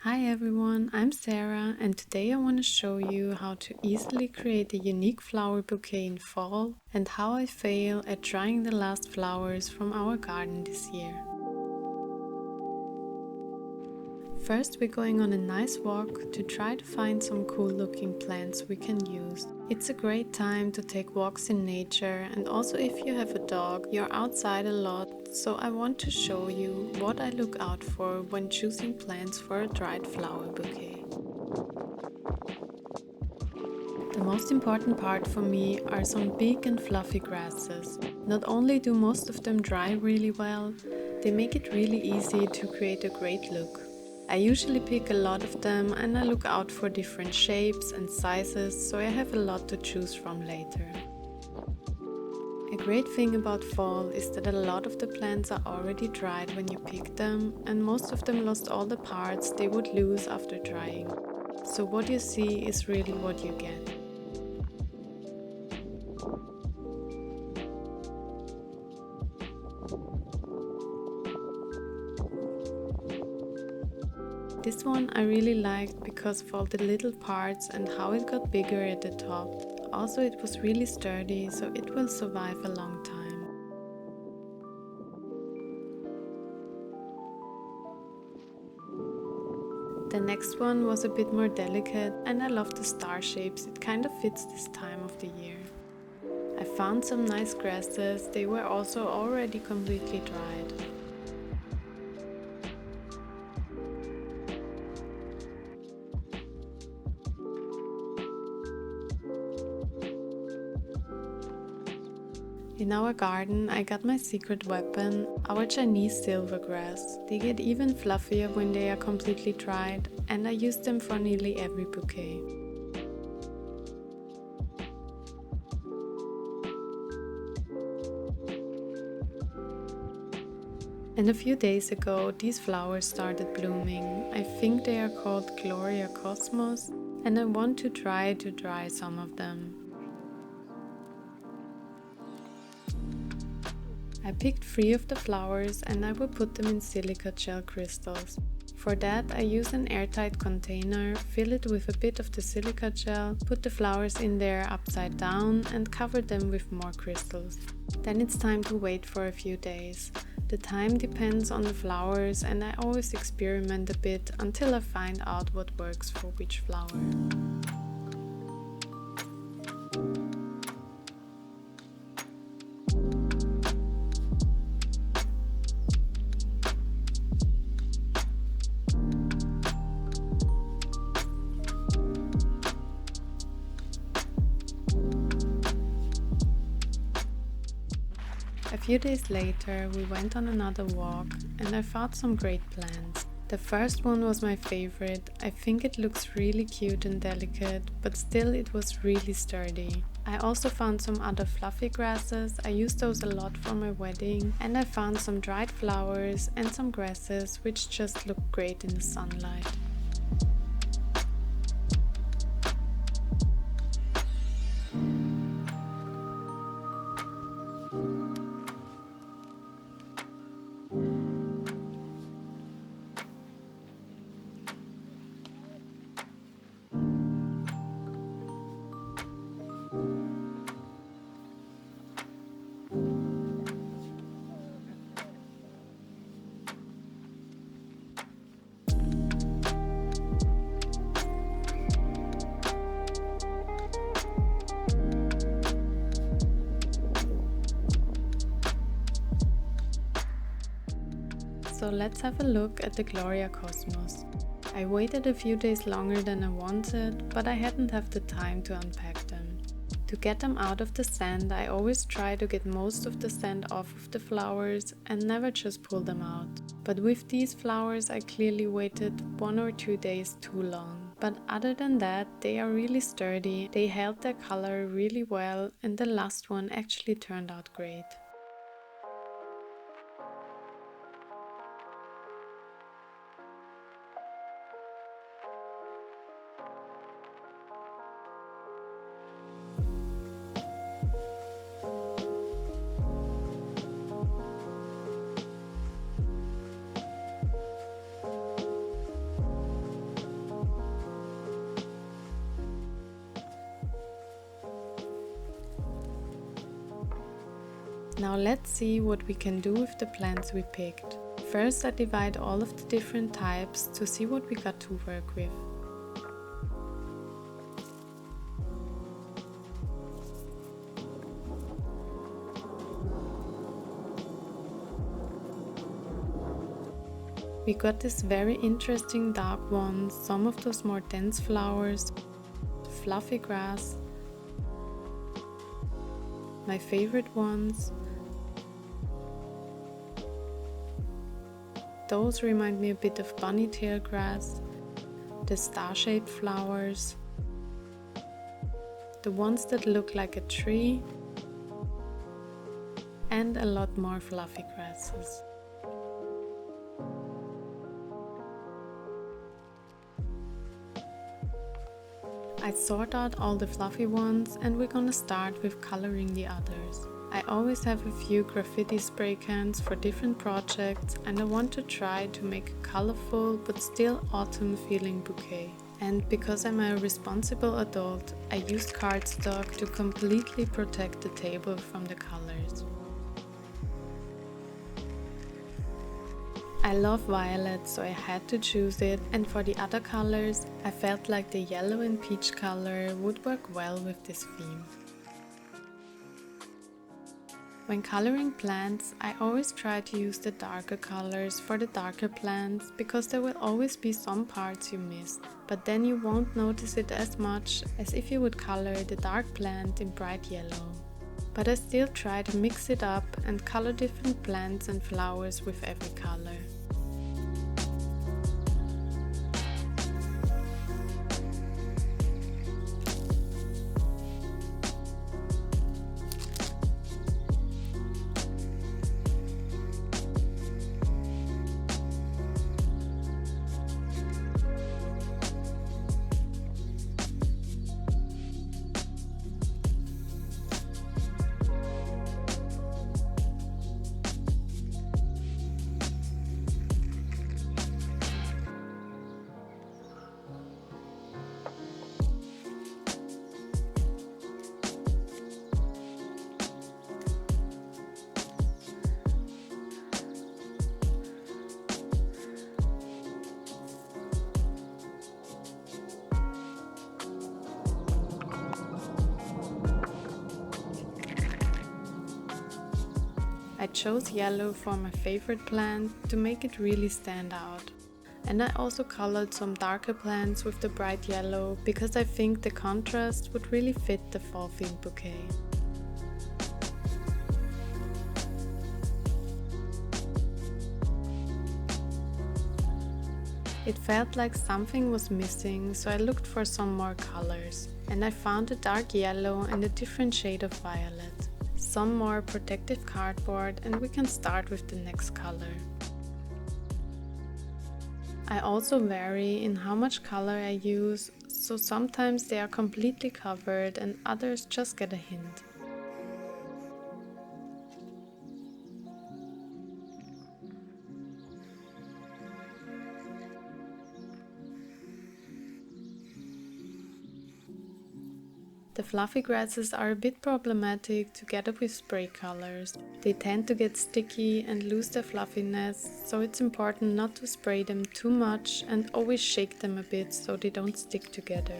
Hi everyone, I'm Sarah and today I want to show you how to easily create a unique flower bouquet in fall and how I fail at drying the last flowers from our garden this year. First, we're going on a nice walk to try to find some cool looking plants we can use. It's a great time to take walks in nature, and also if you have a dog, you're outside a lot, so I want to show you what I look out for when choosing plants for a dried flower bouquet. The most important part for me are some big and fluffy grasses. Not only do most of them dry really well, they make it really easy to create a great look. I usually pick a lot of them and I look out for different shapes and sizes, so I have a lot to choose from later. A great thing about fall is that a lot of the plants are already dried when you pick them, and most of them lost all the parts they would lose after drying. So what you see is really what you get. This one I really liked because of all the little parts and how it got bigger at the top. Also, it was really sturdy, so it will survive a long time. The next one was a bit more delicate and I love the star shapes, it kind of fits this time of the year. I found some nice grasses, they were also already completely dried. In our garden, I got my secret weapon, our Chinese silvergrass. They get even fluffier when they are completely dried, and I use them for nearly every bouquet. And a few days ago, these flowers started blooming. I think they are called Gloria Cosmos, and I want to try to dry some of them. I picked 3 of the flowers and I will put them in silica gel crystals. For that I use an airtight container, fill it with a bit of the silica gel, put the flowers in there upside down and cover them with more crystals. Then it's time to wait for a few days. The time depends on the flowers and I always experiment a bit until I find out what works for which flower. A few days later, we went on another walk and I found some great plants. The first one was my favorite. I think it looks really cute and delicate, but still it was really sturdy. I also found some other fluffy grasses. I used those a lot for my wedding, and I found some dried flowers and some grasses which just look great in the sunlight. So let's have a look at the Gloria Cosmos. I waited a few days longer than I wanted, but I hadn't have the time to unpack them. To get them out of the sand, I always try to get most of the sand off of the flowers and never just pull them out. But with these flowers I clearly waited 1 or 2 days too long. But other than that, they are really sturdy, they held their color really well, and the last one actually turned out great. Now let's see what we can do with the plants we picked. First, I divide all of the different types to see what we got to work with. We got this very interesting dark ones, some of those more dense flowers, fluffy grass, my favorite ones. Those remind me a bit of bunny-tail grass, the star-shaped flowers, the ones that look like a tree, and a lot more fluffy grasses. I sort out all the fluffy ones and we're gonna start with coloring the others. I always have a few graffiti spray cans for different projects and I want to try to make a colorful but still autumn feeling bouquet. And because I'm a responsible adult, I used cardstock to completely protect the table from the colors. I love violet, so I had to choose it, and for the other colors, I felt like the yellow and peach color would work well with this theme. When coloring plants, I always try to use the darker colors for the darker plants because there will always be some parts you miss, but then you won't notice it as much as if you would color the dark plant in bright yellow. But I still try to mix it up and color different plants and flowers with every color. I chose yellow for my favorite plant to make it really stand out. And I also colored some darker plants with the bright yellow because I think the contrast would really fit the fall themed bouquet. It felt like something was missing, so I looked for some more colors. And I found a dark yellow and a different shade of violet. Some more protective cardboard, and we can start with the next color. I also vary in how much color I use, so sometimes they are completely covered and others just get a hint. The fluffy grasses are a bit problematic together with spray colors. They tend to get sticky and lose their fluffiness, so it's important not to spray them too much and always shake them a bit so they don't stick together.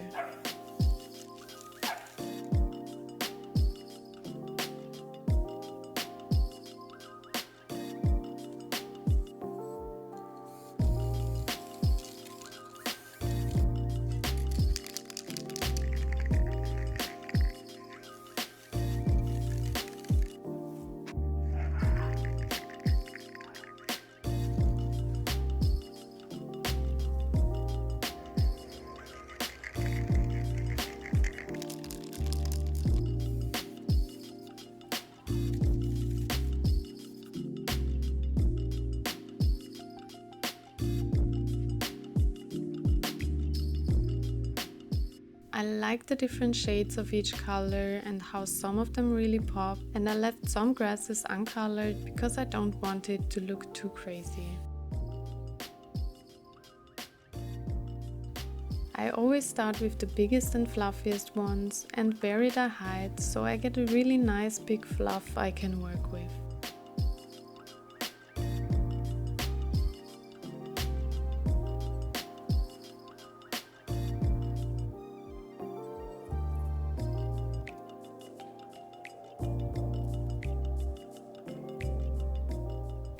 I like the different shades of each color and how some of them really pop, and I left some grasses uncolored because I don't want it to look too crazy. I always start with the biggest and fluffiest ones and vary their height so I get a really nice big fluff I can work with.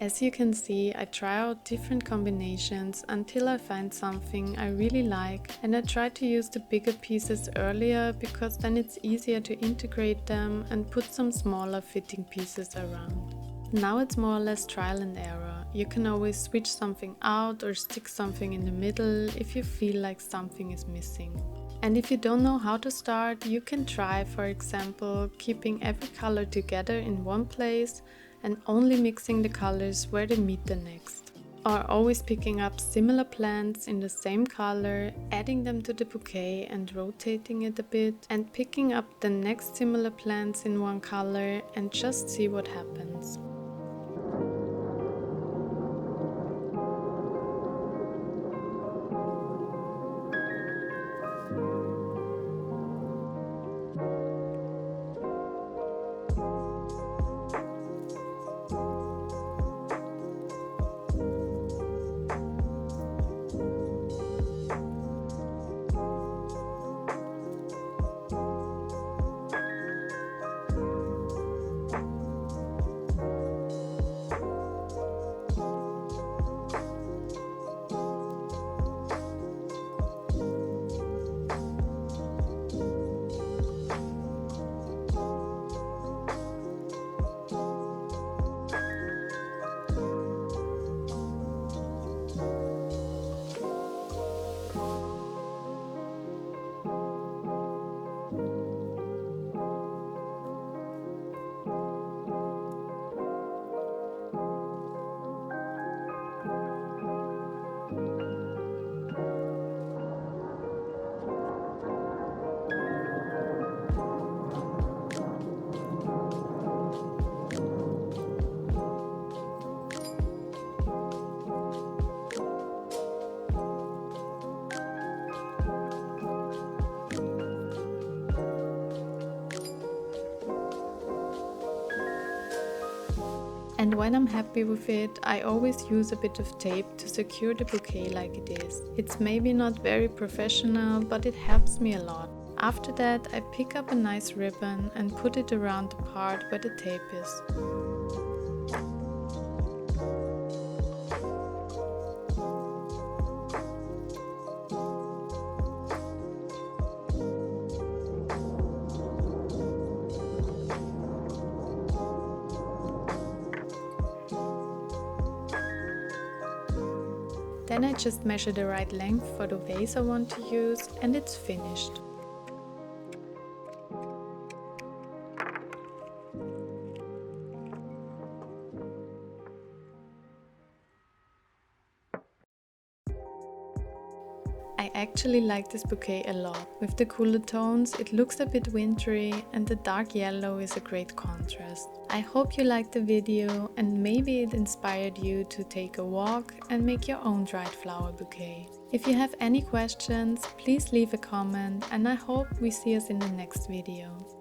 As you can see, I try out different combinations until I find something I really like, and I try to use the bigger pieces earlier because then it's easier to integrate them and put some smaller fitting pieces around. Now it's more or less trial and error. You can always switch something out or stick something in the middle if you feel like something is missing. And if you don't know how to start, you can try, for example, keeping every color together in one place and only mixing the colors where they meet the next. Or always picking up similar plants in the same color, adding them to the bouquet and rotating it a bit, and picking up the next similar plants in one color and just see what happens. And when I'm happy with it, I always use a bit of tape to secure the bouquet like it is. It's maybe not very professional, but it helps me a lot. After that, I pick up a nice ribbon and put it around the part where the tape is. Then I just measure the right length for the vase I want to use and it's finished. I actually like this bouquet a lot. With the cooler tones, it looks a bit wintry and the dark yellow is a great contrast. I hope you liked the video and maybe it inspired you to take a walk and make your own dried flower bouquet. If you have any questions, please leave a comment and I hope we see us in the next video.